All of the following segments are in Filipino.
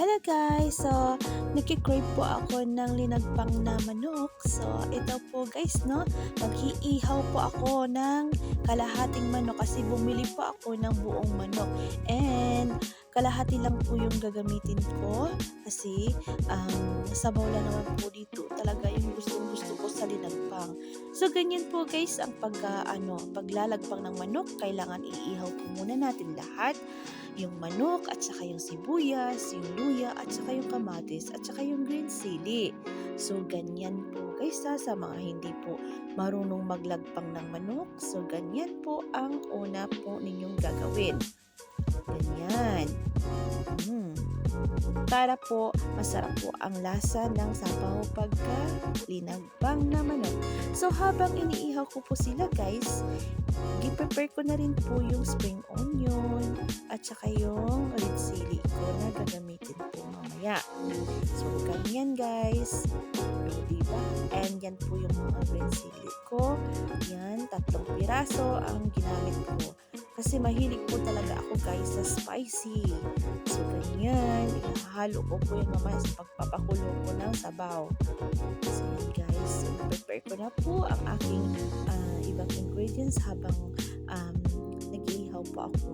Hello guys! So, nagki-crave po ako ng linagpang na manok. So, ito po guys, no? Mag-iihaw po ako ng kalahating manok kasi bumili po ako ng buong manok. And, kalahati lang po yung gagamitin ko kasi sabaw lang naman po dito. Talaga yung gustong-gusto ko sa linagpang. So, ganyan po guys ang paglalagpang ng manok. Kailangan iihaw po muna natin lahat yung manok at saka yung sibuyas, yung luya at saka yung kamatis at saka yung green chili. So ganyan po guys sa mga hindi po marunong maglagpang ng manok. So ganyan po ang una po ninyong gagawin. Ganyan. Para po masarap po ang lasa ng sabaw pagka linagbang na manok. So habang iniihaw ko po sila guys, i-prepare ko na rin po yung spring onion at saka yung red chili ko na gagamitin po mamaya. So ganyan guys. O, diba? And yan po yung mga red chili ko. Yan, 3 piraso ang ginamit ko. Kasi mahilig po talaga ako guys sa spicy. So ganyan, ihahalo ko po yan mamaya sa pagpapakulo ko ng sabaw. So yan guys, so, prepare ko na po ang aking ibang ingredients habang nag-iihaw po ako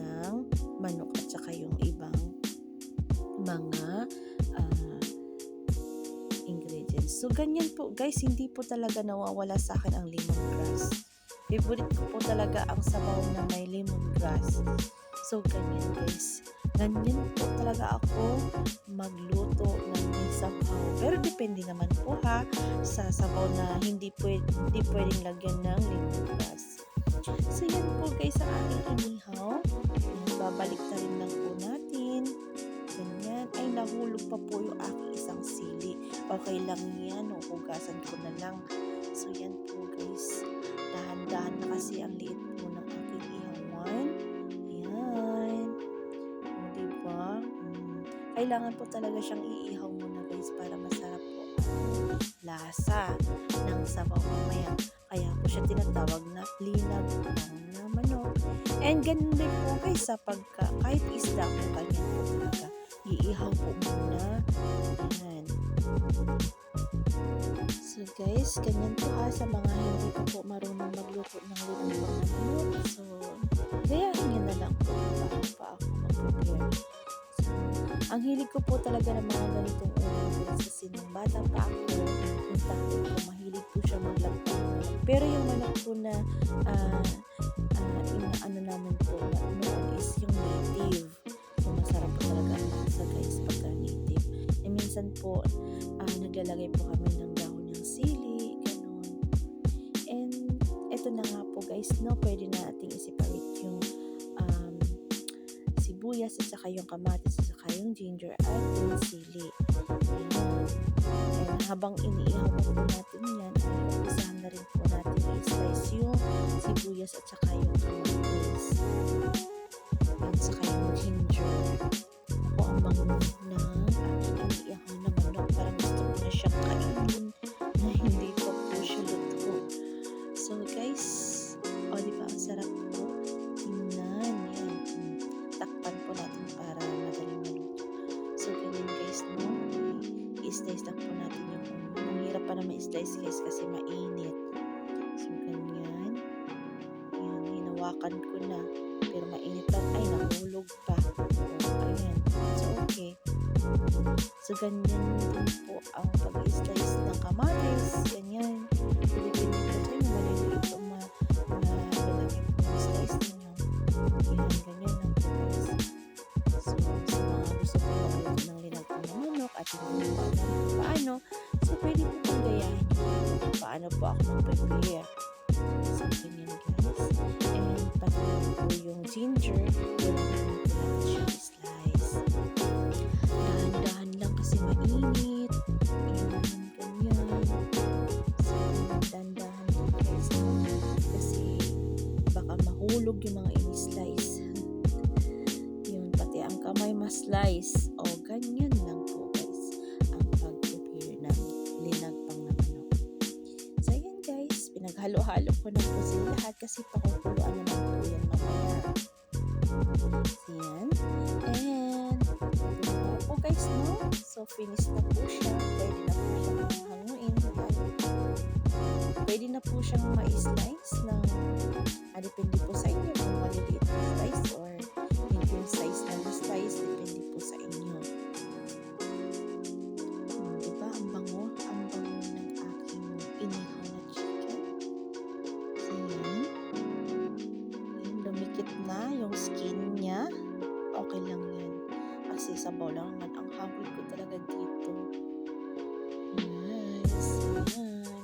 ng manok at saka yung ibang mga ingredients. So ganyan po guys, hindi po talaga nawawala sa akin ang lemongrass. Favorite ko po talaga ang sabaw na may lemongrass. So ganyan guys, ganyan po talaga ako magluto ng may sabaw. Pero depende naman po ha sa sabaw na hindi pwedeng lagyan ng lemongrass. So yan po guys ang ating inihaw. Babalik na rin lang po natin. Ganyan. Ay nahulog pa po yung aking isang sili. Okay lang yan. Hugasan ko na lang. So yan po guys. Dahan-dahan na kasi ang liit po ng aking ihawan. Ayan. O diba? Kailangan po talaga siyang iihaw muna guys para masarap po ang lasa ng sabaw mamaya. Kaya po siya tinatawag na linagpang na manok. And ganun din po guys sa kahit isda po kanya po talaga. Iihaw po muna. Ayan. So guys, ganyan po sa mga hindi po marunong magluto ng linagpang na manok. So, gayahin nyo na lang po paano pa ako mag-prepare. So, ang hilig ko po talaga ng mga ganitong ulam kasi nung bata pa ako, yung tatay ko mahilig po siya maglagpang. Pero yung manok po na namin po noon is yung native. So, masarap po talaga ang lasa guys pagka native. E minsan po, naglalagay po kami ng dahon ng sili, ganun. And, eto na nga po guys, no, pwede na nating i-separate yung sibuyas at saka yung kamatis at saka yung ginger at yung sili. And habang iniihaw po natin yan, ay umpisahan na rin po natin i-slice yung sibuyas at saka yung kamatis at saka yung ginger. Ako ang bango na aking iniihaw na manok. Parang gusto ko na siyang kainin na hindi pa po siya luto. So guys, diba ang sarap po. Tingnan yan. Takpan po natin para madaling maluto. So ganyan guys, no? I-slice lang po natin yung ang hirap pa naman i-slice guys kasi mainit. So ganyan. Ayan, hinawakan ko na. Pero mainit lang. Ay, nahulog pa. Ayan. So okay. So ganyan din po ang pag-slice ng kamatis. Ganyan. Depende po sa inyo. Maliliit o malalaki po yung slice ninyo. Ayan, ganyan lang po guys. So sa mga gusto po magluto ng linagpang na manok at hindi po alam kung paano, so pwede po kong gayahin kung paano po ako mag-prepare. So ganyan guys. And pati po yung ginger, kailangan po natin siya i-slice. Dahan-dahan lang kasi mainit. Ayan, ganyan. So dahan-dahan lang guys. Kasi baka mahulog yung mga ini-slice. Yun, pati ang kamay ma-slice. O ganyan lang po guys ang pag-prepare ng linagpang na manok. So ayan guys, pinaghalo-halo ko na po sila lahat kasi pakukuluan naman po yan mamaya. So yan. And po guys, no? So, finish na po siya. Pwede na po siyang hanguin. Pwede na po siyang ma-slice ng, depende po sa inyo kung maliliit na slice or medium size na slice. Depende po sa inyo. Diba? Ang bango. Ang bango ng aking inihaw na chicken. So, yan. Lumikit na yung skin niya. Okay lang yan. Kasi sabaw lang naman ang habol ko talaga dito. Nice. Ayan.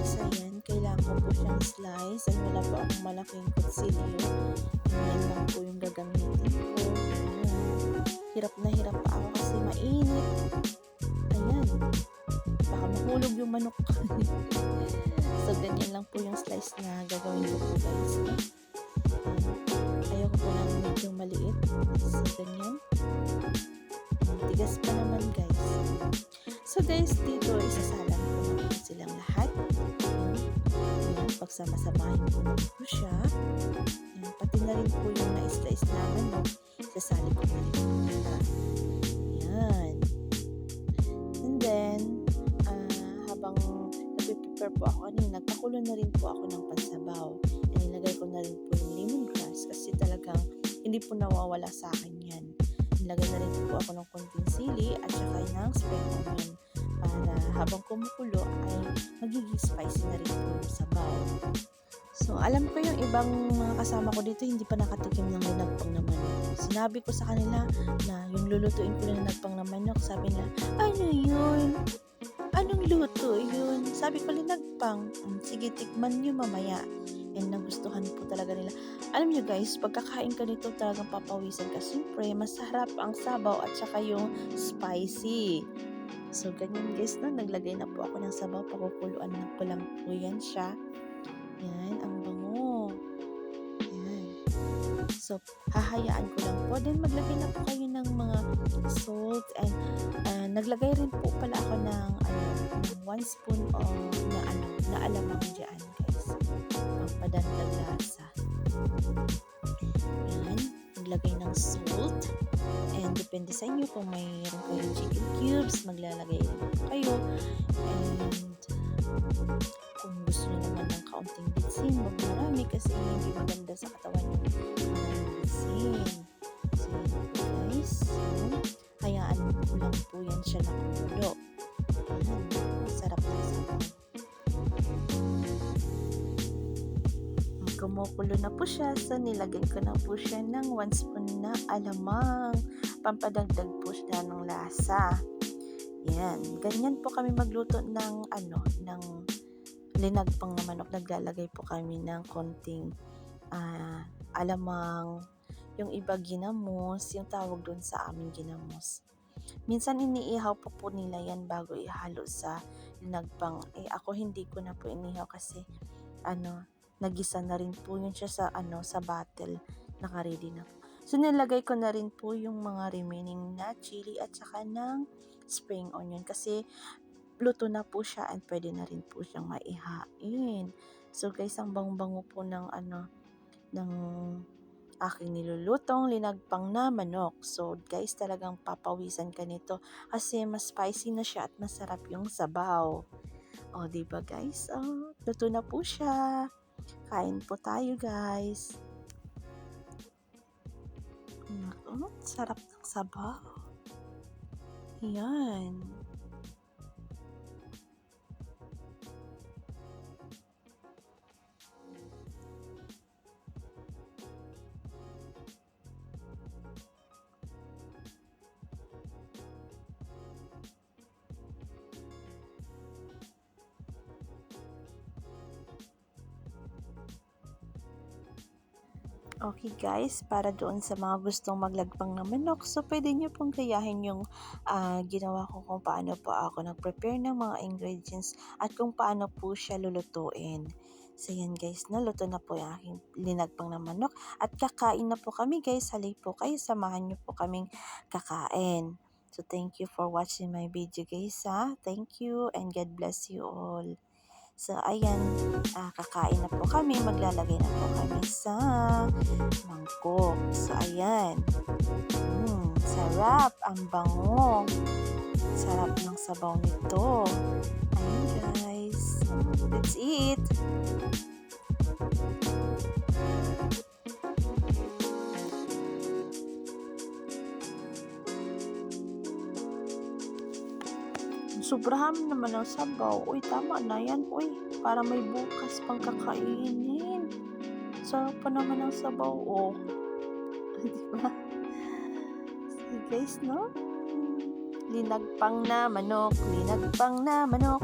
So, yan. Kailangan ko po siyang slice. And wala po akong malaking kutsilyo. Yan lang po yung gagamitin ko. Ayan. Hirap na hirap pa ako kasi mainit. Ayan. Baka mahulog yung manok. So, ganyan lang po yung slice na gagawin ko po guys. Ayoko po ng medyo maliit. So, ganyan. Tigas pa naman guys. So guys, dito isasalang ko na po silang lahat. Ayan, pagsama-samahin ko na po siya. Ayan, pati na rin po yung na-slice na manok. Isasali ko na rin po siya. Ayan. And then, habang nagpe-prepare po ako kanina, nagpakulo na rin po ako ng pansabaw. And nilagay ko na rin po yung lemongrass kasi talagang hindi po nawawala sa akin yan. Nilagay na rin po ako ng konting sili at saka ng spring onion para habang kumukulo ay magiging spicy na rin po yung sabaw. So, alam ko yung ibang mga kasama ko dito hindi pa nakatikim ng linagpang na manok. Sinabi ko sa kanila na yung lulutuin ko na linagpang na manok, sabi nila, ano yun? Anong luto yun? Sabi ko, linagpang. Sige, tikman nyo mamaya. And nagustuhan po talaga nila. Alam nyo guys, pagkakain ka nito talagang papawisan ka. Siyempre, masarap ang sabaw at saka yung spicy. So, ganyan guys, no? Naglagay na po ako ng sabaw. Pakukuluan na ko lang po yan siya. Yan, ang bango. Yan. So, hahayaan ko lang po. Then, maglagay na po kayo ng mga salt. And, naglagay rin po pala ako ng 1 spoon na alamang dyan, guys. Pampadagdag lasa. Yan. Maglagay ng salt. And, depende sa inyo kung mayroon kayong chicken cubes, maglalagay rin kayo. And, kung gusto nyo naman ng kaunting bitsin, wag marami kasi hindi maganda sa katawan yung maraming bitsin. So, guys, hayaan ko lang po yan siya na kumulo. Ayan, sarap na sabaw. Kumukulo na po siya, so nilagay ko na po siya ng 1 spoon na alamang. Pampadagdag po siya ng lasa. Yan, ganyan po kami magluto ng ng linagpang na manok. Naglalagay po kami ng konting alamang, yung iba ginamos, yung tawag doon sa amin ginamos. Minsan iniihaw po nila yan bago ihalo sa linagpang. Ako hindi ko na po inihaw kasi nagisa na rin po yun siya sa bottle, naka-ready na po. So nilagay ko na rin po yung mga remaining na chili at saka ng spring onion kasi luto na po siya and pwede na rin po siyang maihain. So guys, ang bango-bango po ng ng aking nilulutong linagpang na manok. So guys, talagang papawisan ka nito kasi mas spicy na siya at masarap yung sabaw. O, diba guys? Luto na po siya. Kain po tayo guys. Sarap ng sabaw. Yan. Okay guys, para doon sa mga gustong maglagpang ng manok, so pwede nyo pong gayahin yung ginawa ko kung paano po ako nag-prepare ng mga ingredients at kung paano po siya lulutuin. So yan guys, luto na po yung aking linagpang ng manok at kakain na po kami guys. Halay po kayo, samahan nyo po kaming kakain. So thank you for watching my video guys Thank you and God bless you all. So, ayan, kakain na po kami. Maglalagay na po kami sa mangkok. So, ayan. Sarap. sarap. Ang bango. Sarap ng sabaw nito. Ayun guys. Let's eat. Sobrahan naman ng sabaw. Uy, tama na yan. Uy, para may bukas pang kakainin. Sarap pa naman ng sabaw. Oh. Diba? So guys, no? Linagpang na manok. Linagpang na manok.